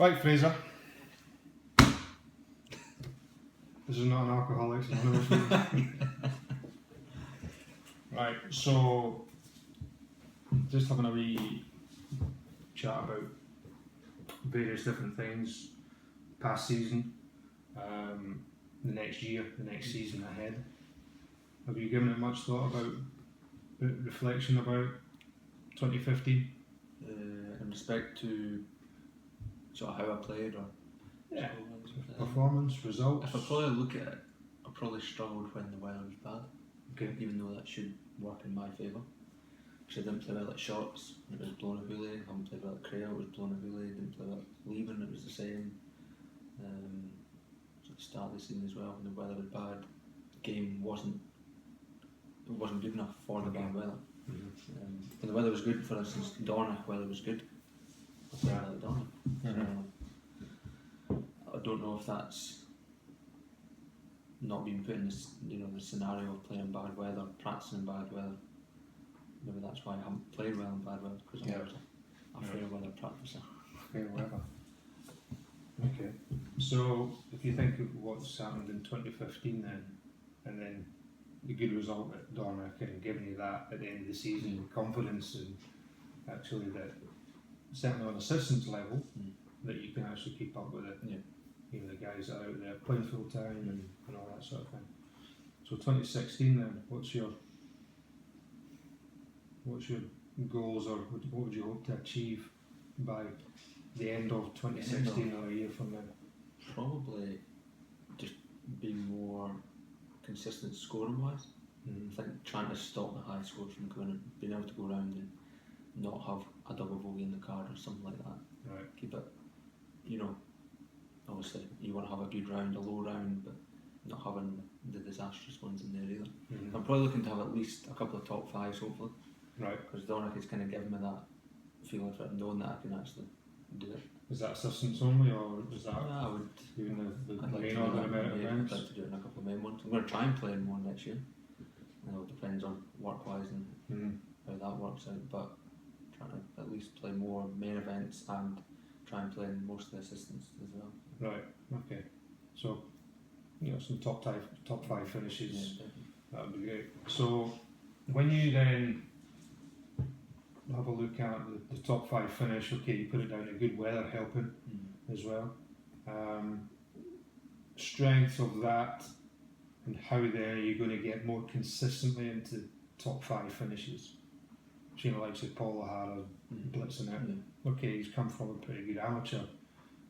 Right, Fraser. This is not an Alcoholics Anonymous meeting. Right, so just having a wee chat about various different things, past season, the next year, the next season ahead. Have you given it much thought about reflection about 2015? In respect to sort of how I played or Performance, results? if I probably look at it, I probably struggled when the weather was bad. Okay. Even though that should work in my favour. Because I didn't play well at Shots, it was blowing a hoolie. I didn't play well at Crail, it was blowing a hoolie. Didn't play well at Leaving, it was the same. So at the start of the season as well, when the weather was bad, the game wasn't good enough for the bad weather. Mm-hmm. When the weather was good, for instance, Dornoch weather was good. I played well at Dornoch. Mm-hmm. So I don't know if that's not being put in this, the scenario of playing bad weather, practicing in bad weather. Maybe that's why I haven't played well in bad weather, because I'm a fair weather practicer. Fair weather. Okay. So if you think of what's happened in 2015 then, and then the good result at Dornoch and giving you that at the end of the season, confidence and actually that certainly on assistance level that you can actually keep up with it. Yeah. You know, the guys that are out there playing full time and all that sort of thing. So 2016 then, what's your goals, or what would you hope to achieve by the end of 2016 or a year from now? Probably just be more consistent scoring wise. I think trying to stop the high scores from going and being able to go around and not have a double bogey in the card or something like that. Right. Keep it, obviously you want to have a good round, a low round, but not having the disastrous ones in there either. Mm-hmm. I'm probably looking to have at least a couple of top fives hopefully. Right. Because Dornoch is kind of giving me that feeling for it, knowing that I can actually do it. Is that assistance only, or is that I would. even the I'd like main to do order that. merit I'd rounds? like to do it in a couple of main ones. I'm going to try and play in one next year. It depends on work-wise and how that works out. But trying to at least play more main events and try and play in most of the assistants as well. Right. Okay. So, some top five finishes. Yeah, That would be great. So, when you then have a look at the top five finish, okay, you put it down to good weather helping as well. Strength of that, and how then are you going to get more consistently into top five finishes? Like say Paul O'Hara blitzing out. Okay, he's come from a pretty good amateur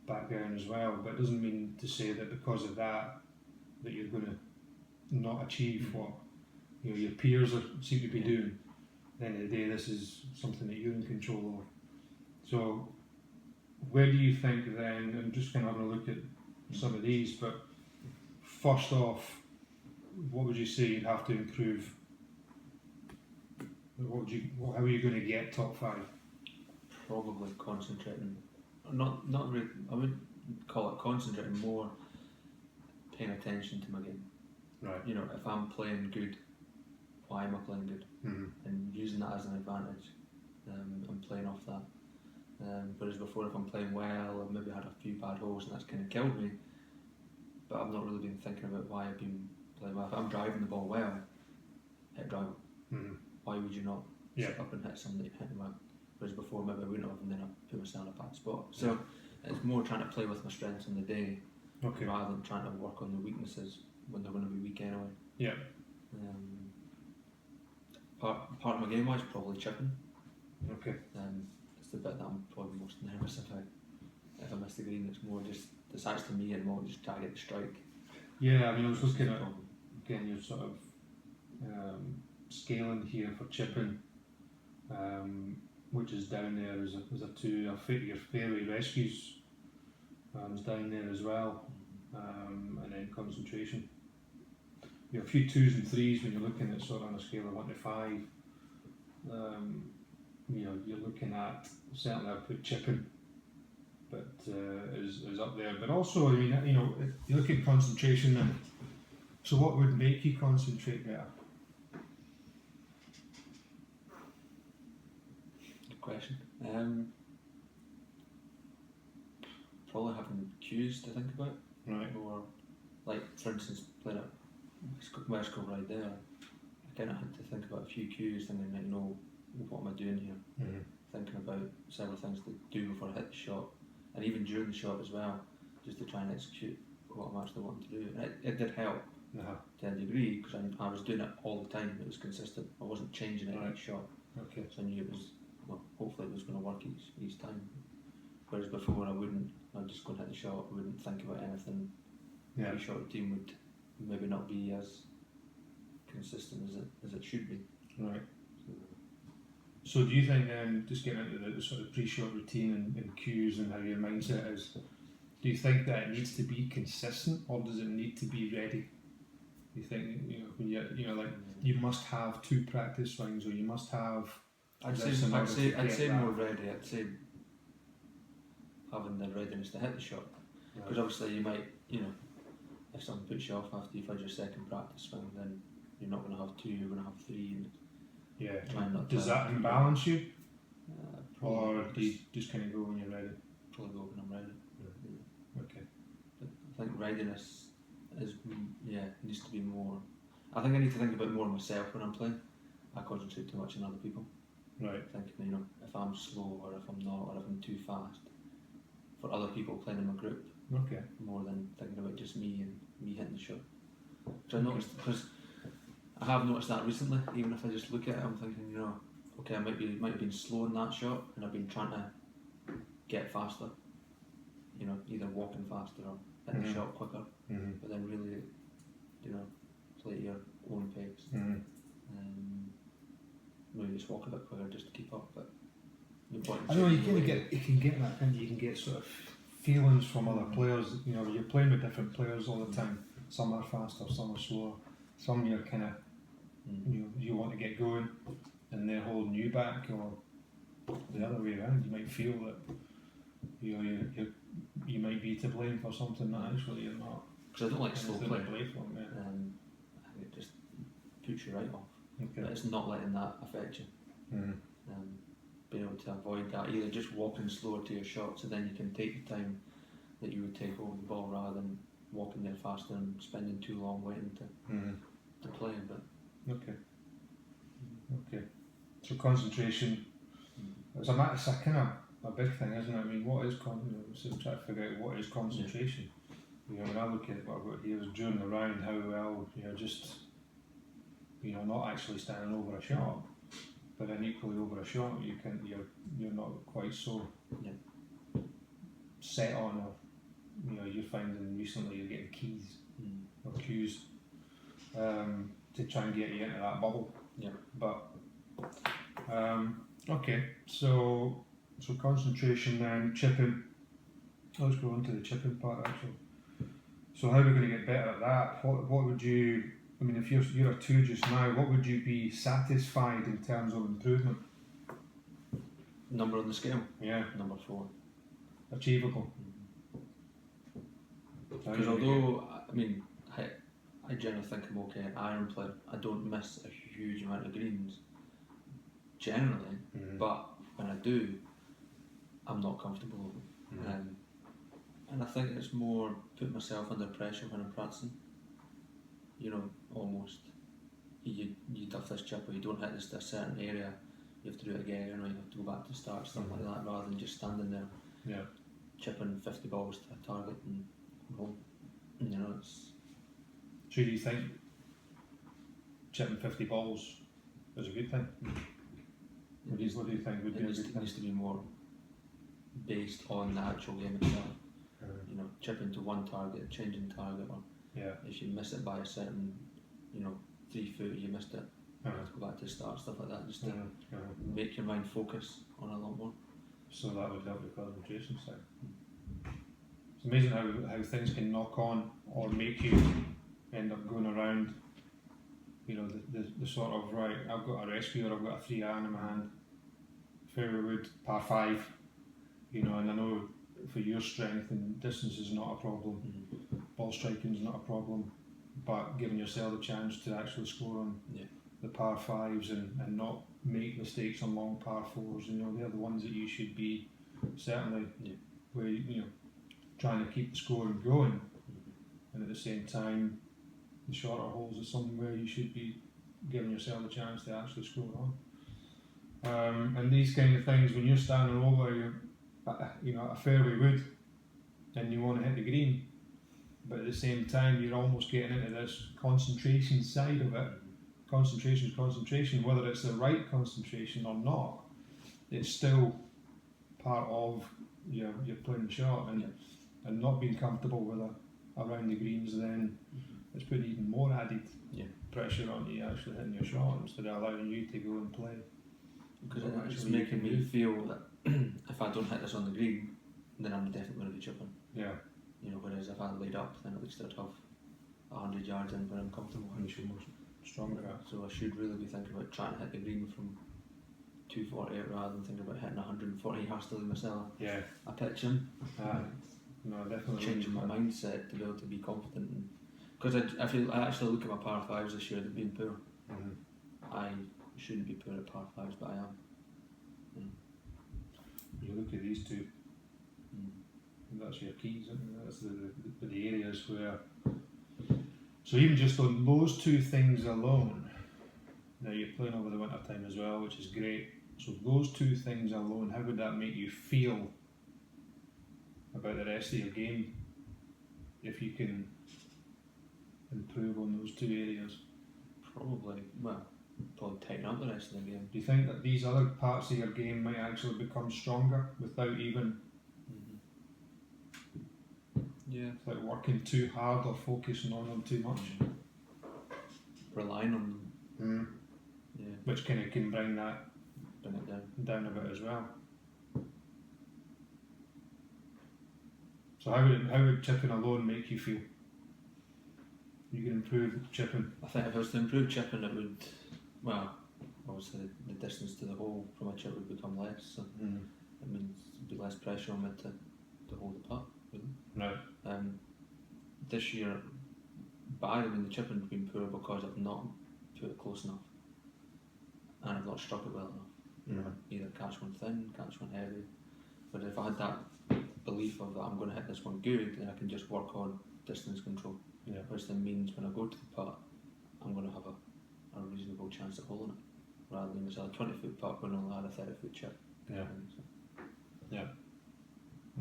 background as well, but it doesn't mean to say that because of that you're going to not achieve what your peers seem to be doing. At the end of the day, this is something that you're in control of. So, where do you think then? I'm just kind of having a look at some of these, but first off, what would you say you'd have to improve? How are you going to get top five? Probably concentrating. Not really. I would call it concentrating more, paying attention to my game. Right. If I'm playing good, why am I playing good? And using that as an advantage, and playing off that. Whereas before, if I'm playing well, I've maybe had a few bad holes and that's kind of killed me. But I've not really been thinking about why I've been playing well. If I'm driving the ball well, hit drive. Why would you not sit up and hit somebody hitting well? Whereas before, maybe I wouldn't have, and then I put myself in a bad spot. So it's more trying to play with my strengths on the day, rather than trying to work on the weaknesses when they're going to be weak anyway. Yeah. Part of my game wise, probably chipping. Okay. It's the bit that I'm probably most nervous about. If I miss the green, it's more just decides to me and more just try to get the strike. Yeah, I mean, I was looking at again your sort of scaling here for chipping, which is down there as a two. Your fairway rescues is down there as well, and then concentration. You have a few twos and threes when you're looking at sort of on a scale of 1 to 5. You're looking at, certainly I put chipping, but is up there. But also, I mean, you look at concentration, and so what would make you concentrate better? Good question. cues to think about. Right. Or, like, for instance, playing at West Kilbride there, I kind of had to think about a few cues, thinking, like, no, what am I doing here? Mm-hmm. Thinking about several things to do before I hit the shot, and even during the shot as well, just to try and execute what I'm actually wanting to do. And it did help to a degree, because I was doing it all the time. It was consistent. I wasn't changing it each shot. Okay. So I knew it was, well, hopefully it was going to work each time. Whereas before I'd just go and hit the shot, I wouldn't think about anything. Yeah. The shot routine would maybe not be as consistent as it should be. Right. So do you think then, just getting into the sort of pre-shot routine and cues and how your mindset is, do you think that it needs to be consistent, or does it need to be ready? You think, when you must have 2 practice swings, or you must have. I'd say more ready. I'd say having the readiness to hit the shot, because obviously you might, if someone puts you off after you've had your second practice swing, then you're not going to have 2, you're going to have 3. And does that imbalance you? Or do you just kind of go when you're ready? Probably go when I'm ready. Yeah. Okay. But I think readiness is, needs to be more. I think I need to think about more myself when I'm playing. I concentrate too much on other people. Right. Thinking, if I'm slow, or if I'm not, or if I'm too fast, for other people playing in my group. Okay. More than thinking about just me and me hitting the shot. Which I noticed, because I have noticed that recently. Even if I just look at it, I'm thinking, okay, I might have been slow in that shot, and I've been trying to get faster. Either walking faster or hitting the shot quicker. Mm-hmm. But then really, play at your own pace. Mm-hmm. Maybe just walk a bit quicker just to keep up. But I know you can get that, and you can get sort of feelings from other players. You're playing with different players all the time. Some are faster, some are slower. Some you're kind of, you want to get going, and they're holding you back, or the other way around. You might feel that you might be to blame for something that actually you're not. Because I don't like slow play. I think it just puts you right off. Okay. But it's not letting that affect you. Mm-hmm. Being able to avoid that, either just walking slower to your shot, so then you can take the time that you would take over the ball, rather than walking there faster and spending too long waiting to play. But okay. So concentration. It's a kind of a big thing, isn't it? I mean, what is so try to figure out what is concentration. When I look at what I've got here is during the round, how well just not actually standing over a shot, but then equally over a shot you're not quite so set on, or you're finding recently you're getting keys or cues to try and get you into that bubble. Yeah. But okay, so concentration then, chipping. Let's go on to the chipping part actually. So how are we going to get better at that? What would you? I mean, if you're a 2 just now, what would you be satisfied in terms of improvement? Number on the scale? Yeah. Number 4. Achievable. Because although, I generally think I'm okay at iron play, I don't miss a huge amount of greens, generally, but when I do, I'm not comfortable with them. And I think it's more putting myself under pressure when I'm practicing. Almost you duff this chip, or you don't hit this to a certain area, you have to do it again, or you have to go back to the start, something like that, rather than just standing there chipping 50 balls to a target and home. It's. So do you think chipping 50 balls is a good thing? What do you think would be a good thing? It needs to be more based on the actual game itself. Chipping to one target, changing target, or if you miss it by a certain, 3 foot, you missed it, you have to go back to the start, stuff like that, just to make your mind focus on a lot more. So that would help the concentration side. It's amazing how things can knock on or make you end up going around, the sort of, right, I've got a rescue, or I've got a 3 iron in my hand, fairway wood, par 5, and I know for your strength and distance is not a problem, ball striking is not a problem, but giving yourself a chance to actually score on the par 5s and not make mistakes on long par 4s, they're the ones that you should be certainly where trying to keep the scoring going, and at the same time, the shorter holes is somewhere you should be giving yourself a chance to actually score on. And these kind of things, when you're standing over, a fairway wood, and you want to hit the green, but at the same time, you're almost getting into this concentration side of it. Concentration, whether it's the right concentration or not, it's still part of your playing shot, and not being comfortable with around the greens, then it's putting even more added pressure on you actually hitting your shot instead of allowing you to go and play. Because it's making me feel that if I don't hit this on the green, then I'm definitely going to be chipping. Yeah. Whereas if I laid up, then at least I'd have 100 yards in where I'm comfortable. And you should be stronger. So I should really be thinking about trying to hit the green from 248 rather than thinking about hitting 140 yards to leave myself a pitch in. No, definitely. Changing my mindset to be able to be confident. Because I actually look at my par 5s this year, they've been poor. I shouldn't be poor at par 5s, but I am. You look at these two, that's your keys, isn't it? That's the areas where. So even just on those two things alone, now you're playing over the winter time as well, which is great. So those two things alone, how would that make you feel about the rest of your game if you can improve on those two areas? Probably tighten up the rest of the game. Do you think that these other parts of your game might actually become stronger without even without working too hard or focusing on them too much? Relying on them. Which kind of can bring it down a bit as well. So how would chipping alone make you feel? You can improve chipping. I think if I was to improve chipping, it would, obviously the distance to the hole from a chip would become less, so it means there'd be less pressure on me to hold the putt, really. No. This year, the chipping's been poor because I've not put it close enough, and I've not struck it well enough. Either catch one thin, catch one heavy. But if I had that belief of that I'm going to hit this one good, then I can just work on distance control. Which then means when I go to the putt, I'm going to have a reasonable chance at holding it, rather than a 20-foot putt when I only had a 30-foot chip.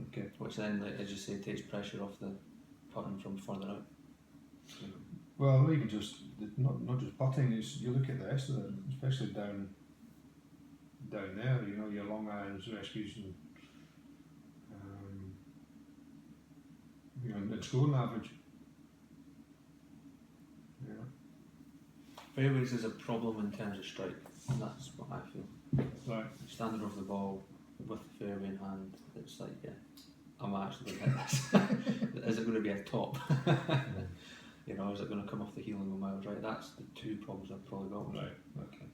Okay. Which then, as you say, takes pressure off the putting from further out. Well, not even just not just putting. You look at the rest of it, especially down there. Your long irons, rescues, and scoring average. Fairways is a problem in terms of strike. That's what I feel. Right. Standing over the ball with the fairway in hand, it's like, I'm actually going to hit this. Is it going to be a top? Is it going to come off the heel and go miles right? That's the two problems I've probably got. Right. Okay.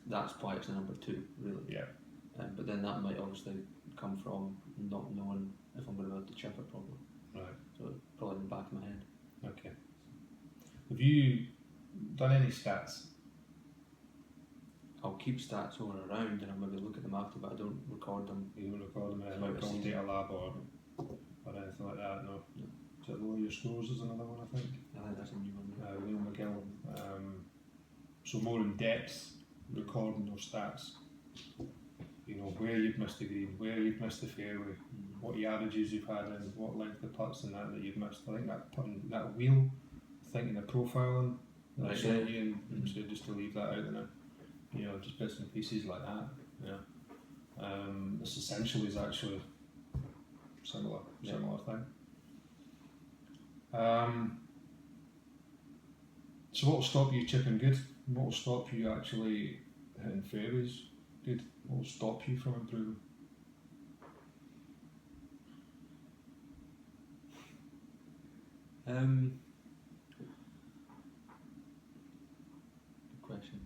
That's why it's the number 2, really. Yeah. But then that might obviously come from not knowing if I'm going to be able to chip it properly. Right. So it's probably in the back of my head. Okay. Have you done any stats? I'll keep stats all around and I'll maybe look at them after, but I don't record them. You don't record them in a data lab or anything like that, no? Is it Lower Your Scores is another one, I think? I think that's a new one. Neil McGill. So more in depth recording those stats. Where you've missed the green, where you've missed the fairway, what yardages you've had in, what length of putts and that you've missed. I think that wheel, thinking the profiling, that sent you, and so just to leave that out in it, just bits and pieces like that. This essentially is actually similar thing. So what will stop you chipping good? What will stop you actually hitting fairways good? What will stop you from improving? Good question.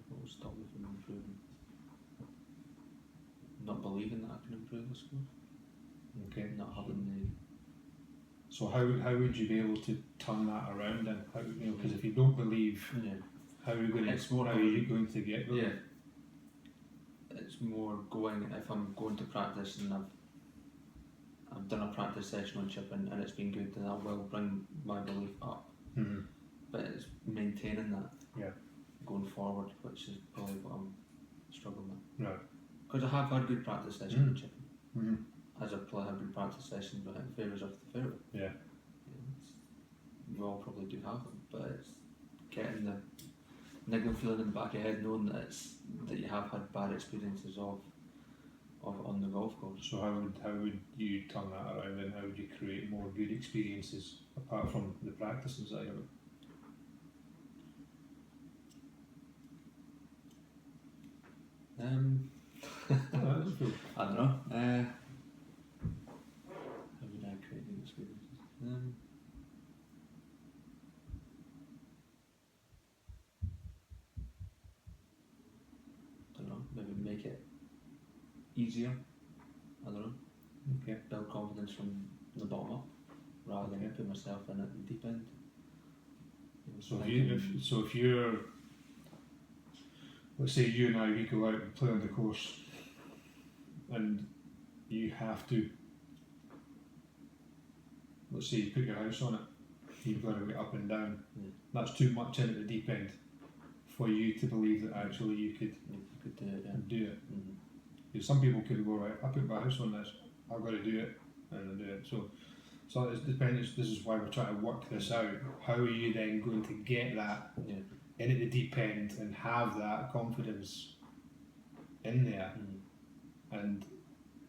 What will stop me from improving? Not believing that I can improve, I suppose. Okay. Not having So how would you be able to turn that around then? Because if you don't believe, how are you going to get there? Yeah. It's more going, if I'm going to practice and I've done a practice session on chipping and it's been good, then I will bring my belief up. But it's maintaining that going forward, which is probably what I'm struggling with. Right. Because I have had good practice sessions on chipping. As a player, I have good practice sessions with hitting fairways off the fairway. Yeah. You all probably do have them, but it's getting the niggling feeling in the back of your head, knowing that you have had bad experiences of on the golf course. So how would you turn that around, and how would you create more good experiences apart from the practicing side of it? I don't know. How would I create good experiences? Don't know. Maybe make it easier. I don't know. Okay. Build confidence from the bottom up, rather than put myself in at the deep end. So if you're, let's say you and I, we go out and play on the course, and you have to, let's say you put your house on it, you've got to go up and down. That's too much in at the deep end for you to believe that actually you could do it. Because some people could go, right, I put my house on this, I've got to do it, and I do it. So it depends. This is why we're trying to work this out. How are you then going to get that in at the deep end and have that confidence in there? And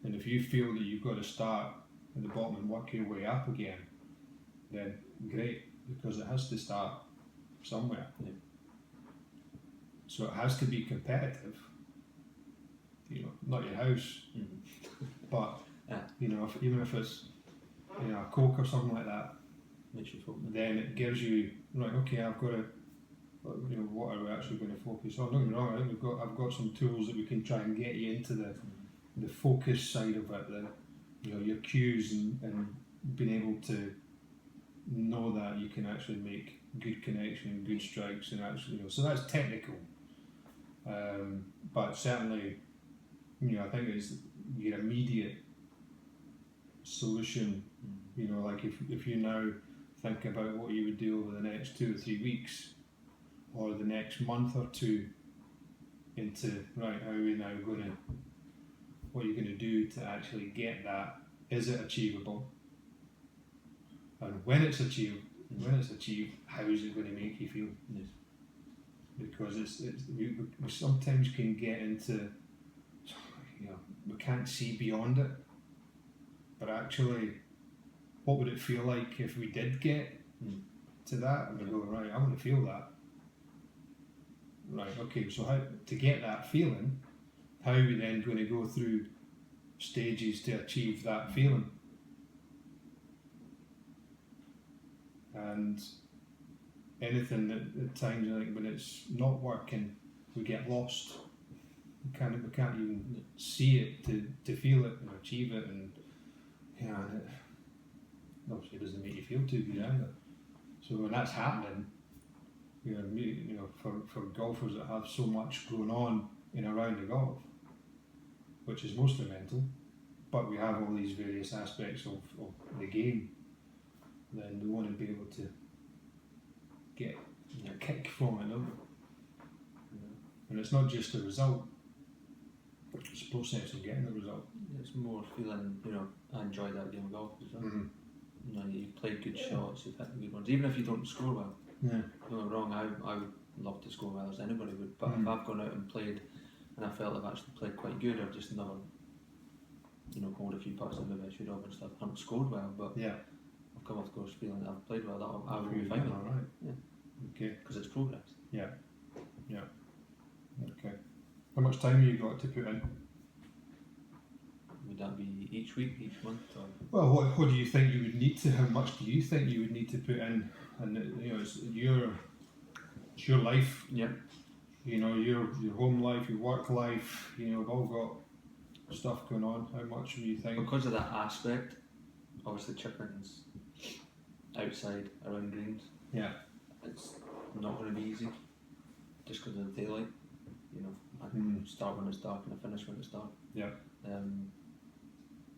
if you feel that you've got to start at the bottom and work your way up again, then great, because it has to start somewhere. So it has to be competitive. Not your house, but even if it's a Coke or something like that, makes you focus. Then it gives you right. Okay, I've got to. What are we actually going to focus on? Don't get me wrong. I think I've got some tools that we can try and get you into the focus side of it. Your cues and being able to know that you can actually make good connection, good strikes, and actually so that's technical. But certainly, I think it's your immediate solution. Like if you now think about what you would do over the next 2 or 3 weeks, or the next month or two, into right, how are we now going to? What are you going to do to actually get that? Is it achievable? And when it's achieved, how is it going to make you feel? Yes. Because we sometimes can get into, we can't see beyond it. But actually, what would it feel like if we did get to that? And we go, right, I want to feel that. Right, okay, so how to get that feeling, how are we then going to go through stages to achieve that feeling? And anything that at times, I think, when it's not working, we get lost. We can't even see it to feel it and achieve it, and obviously it doesn't make you feel too good either. So when that's happening, for golfers that have so much going on in a round of golf, which is mostly mental, but we have all these various aspects of the game, then we want to be able to get a kick from it, don't we? And it's not just the result, it's the process of getting the result. It's more feeling, I enjoy that game of golf as well. You've played good shots, you've hit good ones, even if you don't score well. Don't get me wrong, I would love to score well as anybody would, but if I've gone out and played and I felt I've actually played quite good, I've just never pulled a few putts that maybe I should have and stuff. I haven't scored well, but I've come off the course feeling that I've played well, that I will be fine. Alright. Yeah. Okay. Because it's progress. Yeah. Okay. How much time have you got to put in? Would that be each week, each month? Or? Well, what do you think you would need to? How much do you think you would need to put in? And it's your life. Yeah. Your home life, your work life. We've all got stuff going on. How much do you think? Because of that aspect, obviously chipping's outside around greens. Yeah. It's not going to be easy, just because of the daylight. I start when it's dark and I finish when it's dark. Yeah.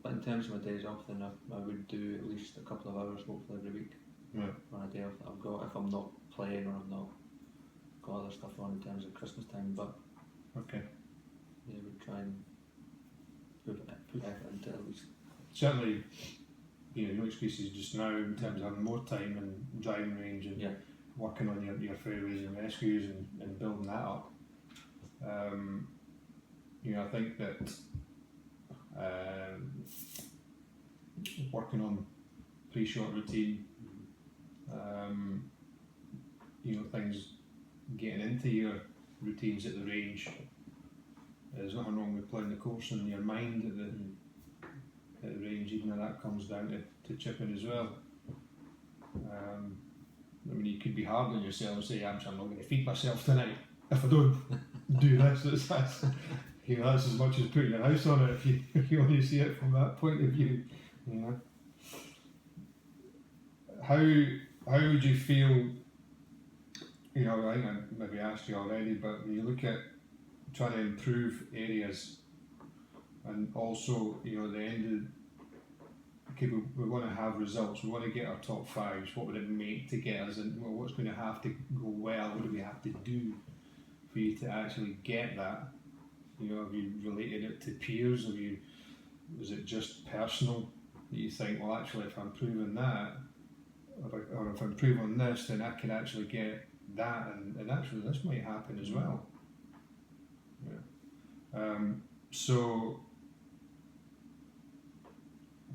But in terms of my days off, then I would do at least a couple of hours, hopefully every week, on a day off that I've got. If I'm not playing or I've not got other stuff on in terms of Christmas time, but Okay. yeah, we'd try and put effort into it at least. Certainly, no excuses just now in terms of having more time and driving range and working on your fairways and rescues and building that up. I think that working on pre-shot routine, things getting into your routines at the range. There's nothing wrong with playing the course in your mind at the range, even though that comes down to chipping as well. You could be hard on yourself and say, I'm not going to feed myself tonight if I don't do this. That's as much as putting your house on it if you want to see it from that point of view. How would you feel? I think I maybe asked you already, but when you look at trying to improve areas, and also the end of we want to have results. We want to get our top fives. What would it make to get us? And what's going to have to go well? What do we have to do for you to actually get that? Have you related it to peers? Was it just personal that you think, well, actually, if I'm improving that, or if I improve on this, then I can actually get that, and actually this might happen as well. So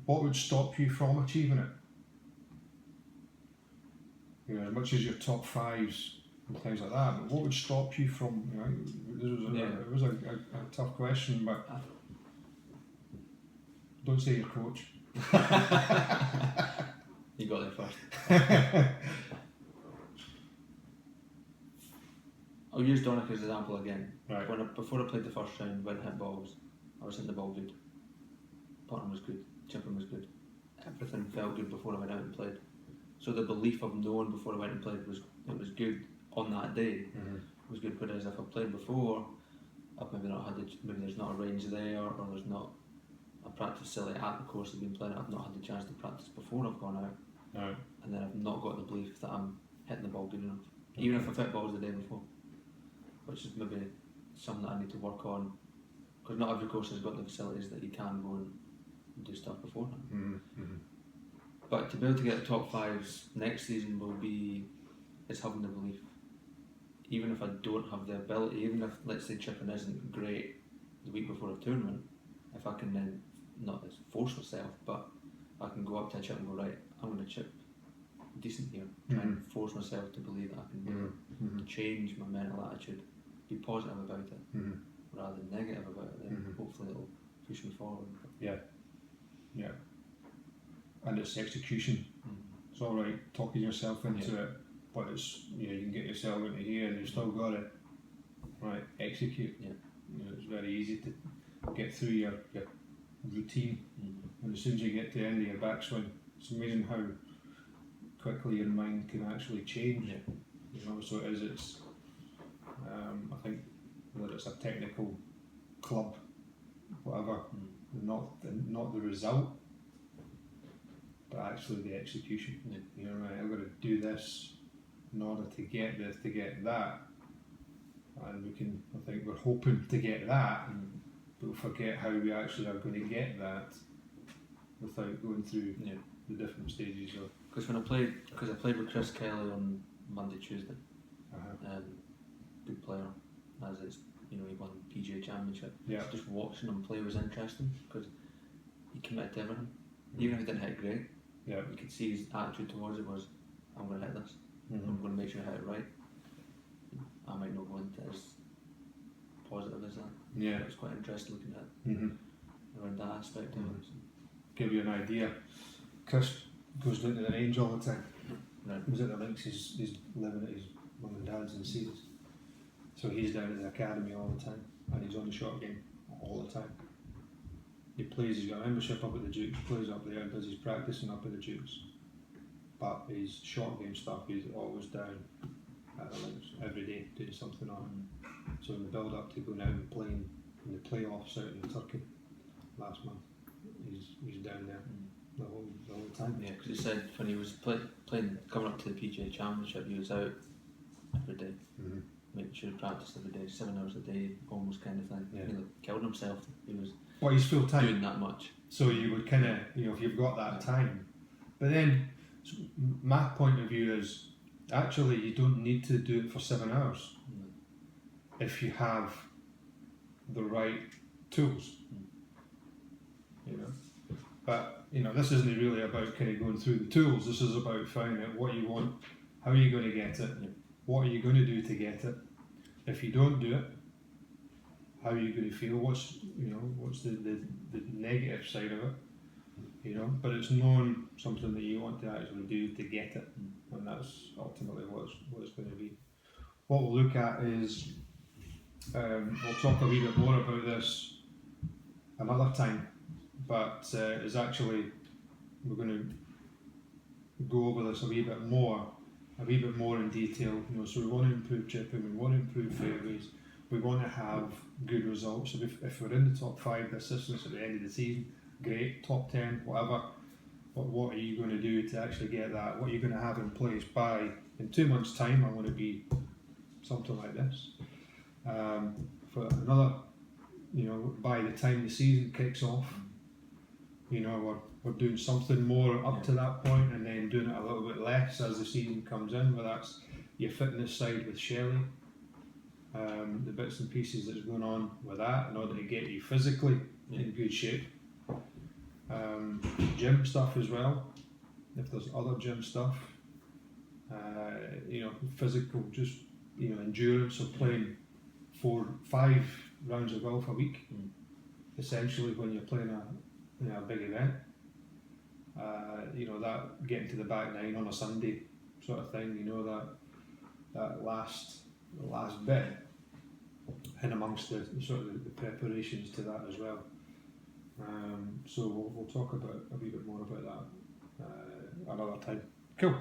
what would stop you from achieving it? As much as your top fives and things like that, but what would stop you from? It was a tough question, but don't say your coach. You got there first. I'll use Donick as an example again. Right. Before I played the first round, when I hit balls, I was hitting the ball good. Putting was good, chipping was good. Everything felt good before I went out and played. So the belief of knowing before I went and played was good on that day. Was good. Whereas if I played before, I've maybe not had maybe there's not a range there, or there's not a practice facility at the course I've been playing. I've not had the chance to practice before I've gone out. No. And then I've not got the belief that I'm hitting the ball good enough, even if I've hit balls the day before, which is maybe something that I need to work on, because not every course has got the facilities that you can go and do stuff beforehand. But to be able to get the top fives next season is having the belief. Even if I don't have the ability, even if, let's say, chipping isn't great the week before a tournament, if I can then not force myself, but I can go up to a chip and go, right, I'm going to chip decent here, try and force myself to believe that I can change my mental attitude, be positive about it rather than negative about it, then hopefully it'll push me forward. Yeah. And it's execution. It's all right talking yourself into it, but it's you can get yourself into here and you've still got to execute. It's very easy to get through your routine, and as soon as you get to the end of your backswing, it's amazing how quickly your mind can actually change. So it's I think whether it's a technical club, whatever, not the result, but actually the execution. I've got to do this in order to get this, to get that, and I think we're hoping to get that, but we'll forget how we actually are going to get that without going through the different stages of. Because I played with Chris Kelly on Monday, Tuesday, good player, as it's he won the PGA Championship. Just watching him play was interesting because he committed to everything, even if he didn't hit great. You could see his attitude towards it was, I'm going to hit this. I'm going to make sure I hit it right. I might not go into it as positive as that. It was quite interesting looking at around that aspect of it. Give you an idea. Chris goes down to the range all the time. Right. He was at the links. He's living at his mum and dad's in Ceres, so he's down at the academy all the time, and he's on the short game all the time. He plays. He's got a membership up at the Dukes. Plays up there and does his practicing up at the Dukes. But his short game stuff, he's always down at the links every day doing something on it. So in the build up to going out and playing in the playoffs out in Turkey last month, he's down there the whole time. Yeah, because he said when he was playing coming up to the PGA Championship, he was out every day, making sure he practiced every day, 7 hours a day, almost kind of thing. Yeah. He killed himself. He was He's full time doing that much. So you would kind of, if you've got that time. But then, my point of view is, actually, you don't need to do it for 7 hours if you have the right tools. But this isn't really about kind of going through the tools. This is about finding out what you want, how are you going to get it, what are you going to do to get it. If you don't do it, how are you going to feel? What's the negative side of it? But it's knowing something that you want to actually do to get it, and that's ultimately what it's going to be. What we'll look at is we'll talk a wee bit more about this another time, but is actually we're going to go over this a wee bit more in detail. So we want to improve chipping, we want to improve fairways. We want to have good results. So if we're in the top 5 assistants at the end of the season, great, top 10, whatever. But what are you going to do to actually get that? What are you going to have in place by, in 2 months' time, I want to be something like this. For another, by the time the season kicks off, we're doing something more up to that point, and then doing it a little bit less as the season comes in, whether that's your fitness side with Shelley. The bits and pieces that's going on with that in order to get you physically in good shape. Gym stuff as well, if there's other gym stuff. Physical, just endurance of playing 4-5 rounds of golf a week. Essentially, when you're playing a big event, that getting to the back nine on a Sunday sort of thing. That last bit. And amongst the sort of the preparations to that as well. So we'll talk about a wee bit more about that another time. Cool.